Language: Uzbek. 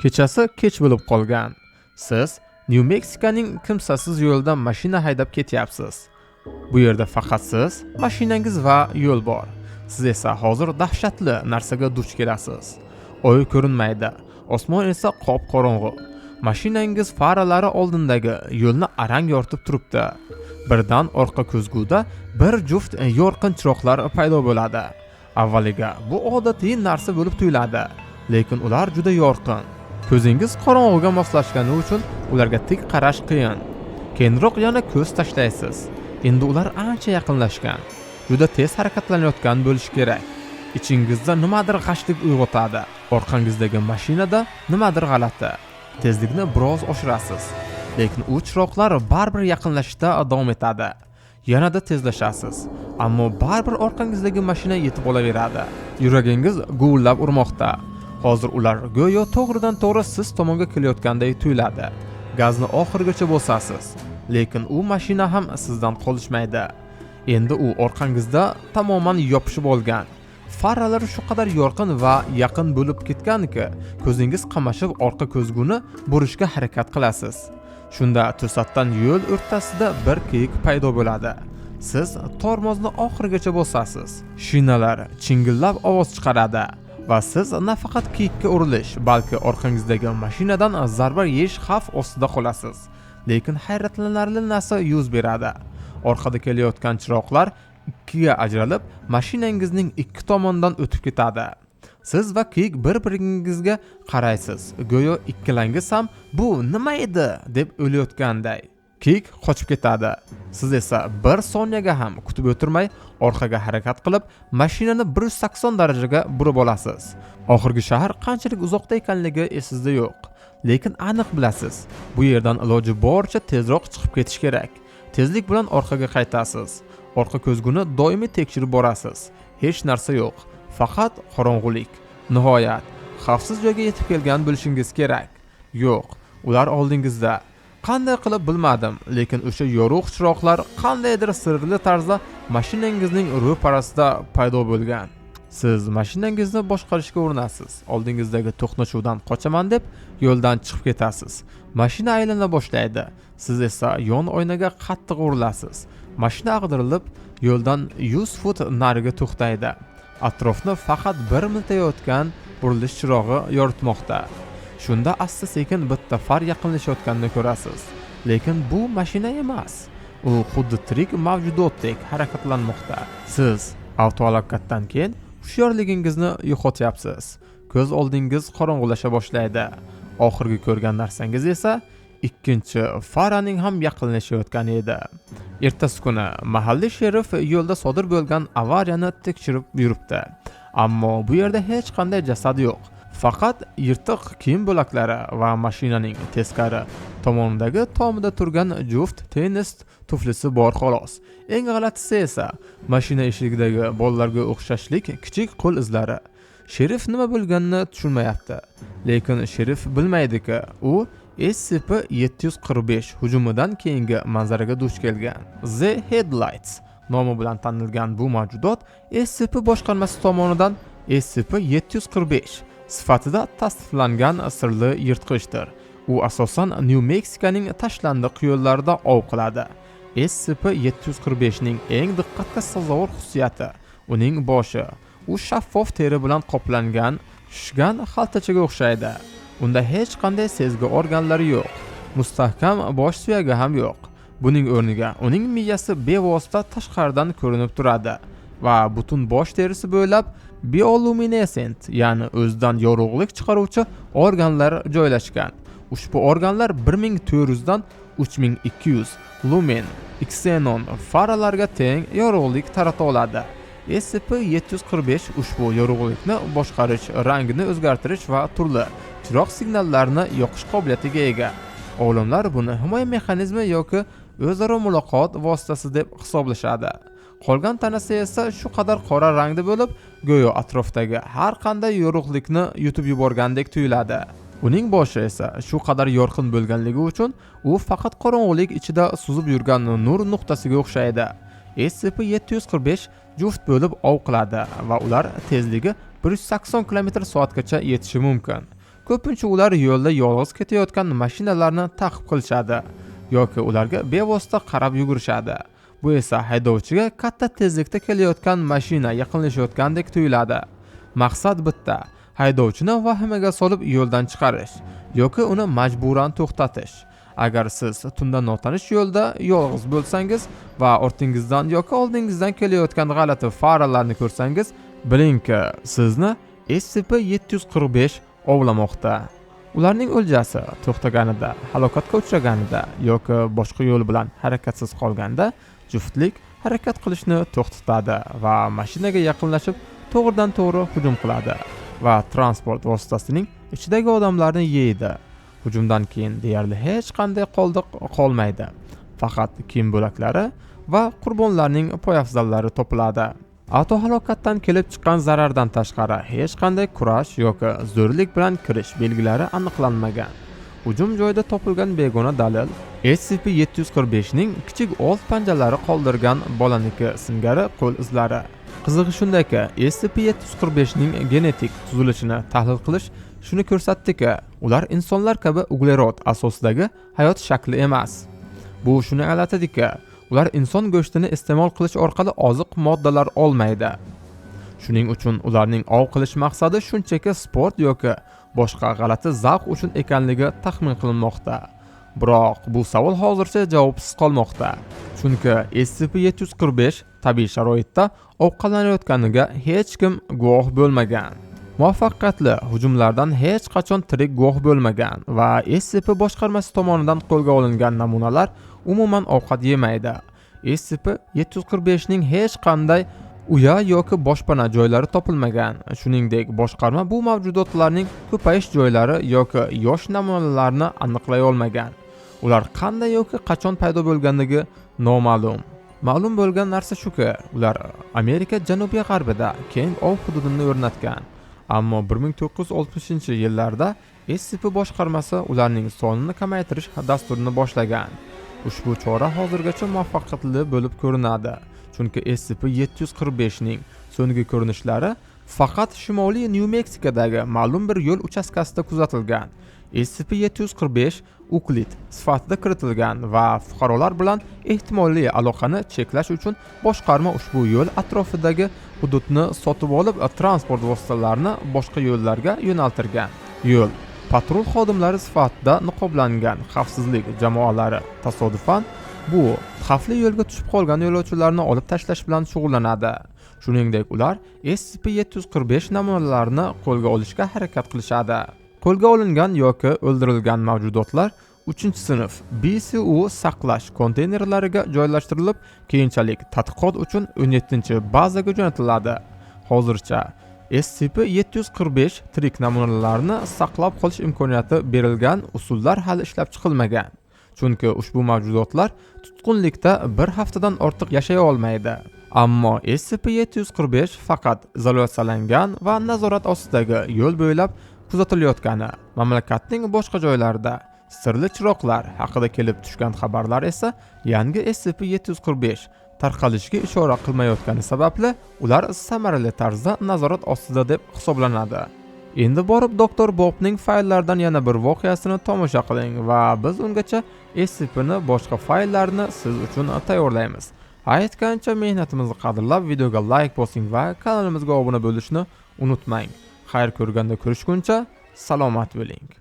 Kechasi kech bo'lib qolgan. Siz New Mexiconing kimsasiz yo'lda mashina haydab ketyapsiz. Bu yerda faqat siz, mashinangiz va yo'l bor. Siz esa hozir dahshatli narsaga duch kelasiz. Oy ko'rinmaydi, osmon esa qop-qorong'u. Mashinangiz faralari oldindagi yo'lni arang yoritib turibdi. Birdan orqa ko'zguda bir juft yorqin chiroqlar paydo bo'ladi. Avvaliga bu odatiy narsa bo'lib tuyuladi, lekin ular juda yorqin. Ko'zingiz qorong'uga moslashgani uchun ularga tik qarash qiyin. Keyinroq yana ko'z tashlaysiz. Endi ular ancha yaqinlashgan. Juda tez harakatlanayotgan bo'lishi kerak. Ichingizda nimadir g'ashlik uyg'otadi. Orqangizdagi mashinada nimadir g'alati. Tezlikni biroz oshirasiz, lekin u chiroqlar baribir yaqinlashishda davom etadi. Yanada tezlashasiz, ammo baribir orqangizdagi mashina yetib olaveradi. Yuragingiz guvillab urmoqda. Hozir ular go'yo to'g'ridan to'g'ri siz tomonga kelayotgandek tuyuladi. Gazni oxirigacha bosasiz, lekin u mashina ham sizdan qolishmaydi. Endi u orqangizda tamoman yopishib olgan. Faralari shu qadar yorqin va yaqin bo'lib ketganki, ko'zingiz qamashib orqa ko'zguni burishga harakat qilasiz. Shunda to'satdan yo'l o'rtasida bir kiyik paydo bo'ladi. Siz tormozni oxirigacha bosasiz. Shinalar chingillab ovoz chiqaradi va siz nafaqat kiyikka urilish, balki orqangizdagi mashinadan zarba yeyish xavf ostida qolasiz. Lekin hayratlanarli narsa yuz beradi. Orqada kelayotgan chiroqlar ikkiga ajralib, mashinangizning ikki tomonidan o'tib ketadi. Siz va kiyik bir-biringizga qaraysiz. Go'yo ikkilangiz ham bu nima edi deb o'ylayotganday. Kiyik qochib ketadi. Siz esa bir soniyaga ham kutib o'tirmay orqaga harakat qilib, mashinani 180 darajaga burib olasiz. Oxirgi shahar qanchalik uzoqda ekanligi esingizda yo'q, lekin aniq bilasiz. Bu yerdan iloji boricha tezroq chiqib ketish kerak. Tezlik bilan orqaga qaytasiz. Orqa ko'zguni doimiy tekshirib borasiz. Hech narsa yo'q, faqat qorong'ulik. Nihoyat, xavfsiz joyga yetib kelgan bo'lishingiz kerak. Yo'q, ular oldingizda. Qanday qilib bilmadim, lekin o'sha yorug' chiroqlar qandaydir sirli tarzda mashinangizning ro'parasida paydo bo'lgan. Siz mashinangizni boshqarishga urinasiz. Oldingizdagi to'qnashuvdan qochaman deb yo'ldan chiqib ketasiz. Mashina aylana boshlaydi. Siz esa yon oynaga qattiq urilasiz. Mashina ag'dirilib, yo'ldan 100 fut nariga to'xtaydi. Atrofni faqat bir miltayotgan burilish chirog'i yoritmoqda. Shunda asta-sekin bitta far yaqinlashayotganini ko'rasiz. Lekin bu mashina emas. U xuddi tirik mavjudotdek harakatlanmoqda. Siz avtohalokatdan keyin hushyorligingizni yo'qotyapsiz. Ko'z oldingiz qorong'ulasha boshlaydi. Oxirgi ko'rgan narsangiz esa ikkinchi faraning ham yaqinlashayotgani edi. Ertasi kuni mahalliy sherif yo'lda sodir bo'lgan avariyani tekshirib yuribdi. Ammo bu yerda hech qanday jasad yo'q. Faqat yirtiq kiyim bo'laklari va mashinaning teskari tomonidagi tomida turgan juft tennis tuflisi bor xolos. Eng g'alatisi esa mashina eshigidagi bolalarga o'xshashlik kichik qo'l izlari. Sherif nima bo'lganini tushunmayapti. Lekin sherif bilmaydiki, u SCP-745 hujumidan keyingi manzaraga duch kelgan. The Headlights nomi bilan tanilgan bu mavjudot SCP boshqarmasi tomonidan SCP-745 sifatida tasdiqlangan sirli yirtqichdir. U asosan New Mexiconing tashlandiq yo'llarida ov qiladi. SCP-745 ning eng diqqatga sazovor xususiyati uning boshi. U shaffof teri bilan qoplangan, shishgan xaltachaga o'xshaydi. Unda hech qanday sezgi organlari yo'q. Mustahkam bosh suyagi ham yo'q. Buning o'rniga uning miyasi bevosita tashqaridan ko'rinib turadi va butun bosh terisi bo'ylab bioluminescent, ya'ni o'zidan yorug'lik chiqaruvchi organlar joylashgan. Ushbu organlar 1400 dan 3200 lumen xenon faralarga teng yorug'lik tarata oladi. SCP-745 ushbu yorug'likni boshqarish, rangini o'zgartirish va turli chiroq signallarini yoqish qobiliyatiga ega. Olimlar buni himoya mexanizmi yoki o'zaro muloqot vositasi deb hisoblashadi. Qolgan tanasi esa shu qadar qora rangda bo'lib, go'yo atrofdagi har qanday yorug'likni yutib yuborgandek tuyuladi. Uning boshi esa shu qadar yorqin bo'lganligi uchun u faqat qorong'ulik ichida suzib yurgan nur nuqtasiga o'xshaydi. SCP-745 juft bo'lib ov qiladi va ular tezligi 180 km/soatgacha yetishi mumkin. Ko'pincha ular yo'lda yolg'iz ketayotgan mashinalarni ta'qib qilishadi yoki ularga bevosita qarab yugurishadi. Bu esa haydovchiga katta tezlikda kelayotgan mashina yaqinlashayotgandek tuyuladi. Maqsad bitta: haydovchini vahimaga solib yo'ldan chiqarish yoki uni majburan to'xtatish. Agar siz tunda notanish yo'lda yolg'iz bo'lsangiz va ortingizdan yoki oldingizdan kelayotgan g'alati faralarni ko'rsangiz, bilingki, sizni SCP-745 ovlamoqda. Ularning o'ljasi to'xtaganida, halokatga uchraganida yoki boshqa yo'l bilan harakatsiz qolganda juftlik harakat qilishni to'xtatadi va mashinaga yaqinlashib to'g'ridan to'g'ri hujum qiladi va transport vositasining ichidagi odamlarni yeydi. Hujumdan keyin deyarli hech qanday qoldiq qolmaydi. Faqat kiyim bo'laklari va qurbonlarning poyafzallari topiladi. Avtohalokatdan kelib chiqqan zarardan tashqari hech qanday kurash yoki zo'rlik bilan kirish belgilari aniqlanmagan. Hujum joyida topilgan begona dalil SCP-745 ning kichik old panjalari qoldirgan bolaniki singari qo'l izlari. Qizig'i shundaki, SCP-745 ning genetik tuzilishini tahlil qilish shuni ko'rsatdiki, ular insonlar kabi uglerod asosidagi hayot shakli emas. Bu shuni anglatadiki, ular inson go'shtini iste'mol qilish orqali oziq moddalar olmaydi. Shuning uchun ularning ov qilish maqsadi shunchaki sport yoki boshqa g'alati zavq uchun ekanligi taxmin qilinmoqda. Biroq bu savol hozircha javobsiz qolmoqda. Chunki SCP-745 tabiiy sharoitda ovqatlanayotganiga hech kim guvoh bo'lmagan. Muvaffaqiyatli hujumlardan hech qachon tirik guvoh bo'lmagan va SCP boshqarmasi tomonidan qo'lga olingan namunalar umuman ovqat yemaydi. SCP-745 ning hech qanday uya yoki boshpana joylari topilmagan. Shuningdek, boshqarma bu mavjudotlarning ko'payish joylari yoki yosh namunalarini aniqlay olmagan. Ular qanday yoki qachon paydo bo'lganligi noma'lum. Ma'lum bo'lgan narsa shuki, ular Amerika janubiy-g'arbida keng ov hududini o'rnatgan. Ammo 1960-yillarda SCP boshqarmasi ularning sonini kamaytirish dasturini boshlagan. Ushbu chora hozirgacha muvaffaqiyatli bo'lib ko'rinadi. Chunki SCP-745 ning so'nggi ko'rinishlari faqat Shimoliy Nyu-Meksikadagi ma'lum bir yo'l uchastkasida kuzatilgan. SCP-745 Euclid sifatida kiritilgan va fuqarolar bilan ehtimoliy aloqani cheklash uchun boshqarma ushbu yo'l atrofidagi hududni sotib olib, transport vositalarini boshqa yo'llarga yo'naltirgan. Yo'l patrul xodimlari sifatida niqoblangan xavfsizlik jamoalari tasodifan bu xavfli yo'lga tushib qolgan yo'lovchilarni olib tashlash bilan shug'ullanadi. Shuningdek, ular SCP-745 namunalarini qo'lga olishga harakat qilishadi. Qo'lga olingan yoki o'ldirilgan mavjudotlar 3-sinf BCU saqlash konteynerlariga joylashtirilib, keyinchalik tadqiqot uchun 17-bazaga jo'natiladi. Hozircha SCP-745 tirik namunalarini saqlab qolish imkoniyati berilgan usullar hali ishlab chiqilmagan. Chunki ushbu mavjudotlar tutqunlikda bir haftadan ortiq yashay olmaydi. Ammo SCP-745 faqat izolyatsiyalangan va nazorat ostidagi yo'l bo'ylab kuzatilayotgani, mamlakatning boshqa joylarida sirli chiroqlar haqida kelib tushgan xabarlar esa yangi SCP-745 tarqalishiga ishora qilmayotgani sababli ular samarali tarzda nazorat ostida deb hisoblanadi. Endi borib Dr. Bobning fayllardan yana bir voqeasini tomosha qiling va biz ungacha SCP-ni boshqa fayllarni siz uchun tayyorlaymiz. Aytgancha mehnatimizni qadrlab videoga like bosing va kanalimizga obuna bo'lishni unutmang. Xayr ko'rganda ko'rishguncha salomat bo'ling.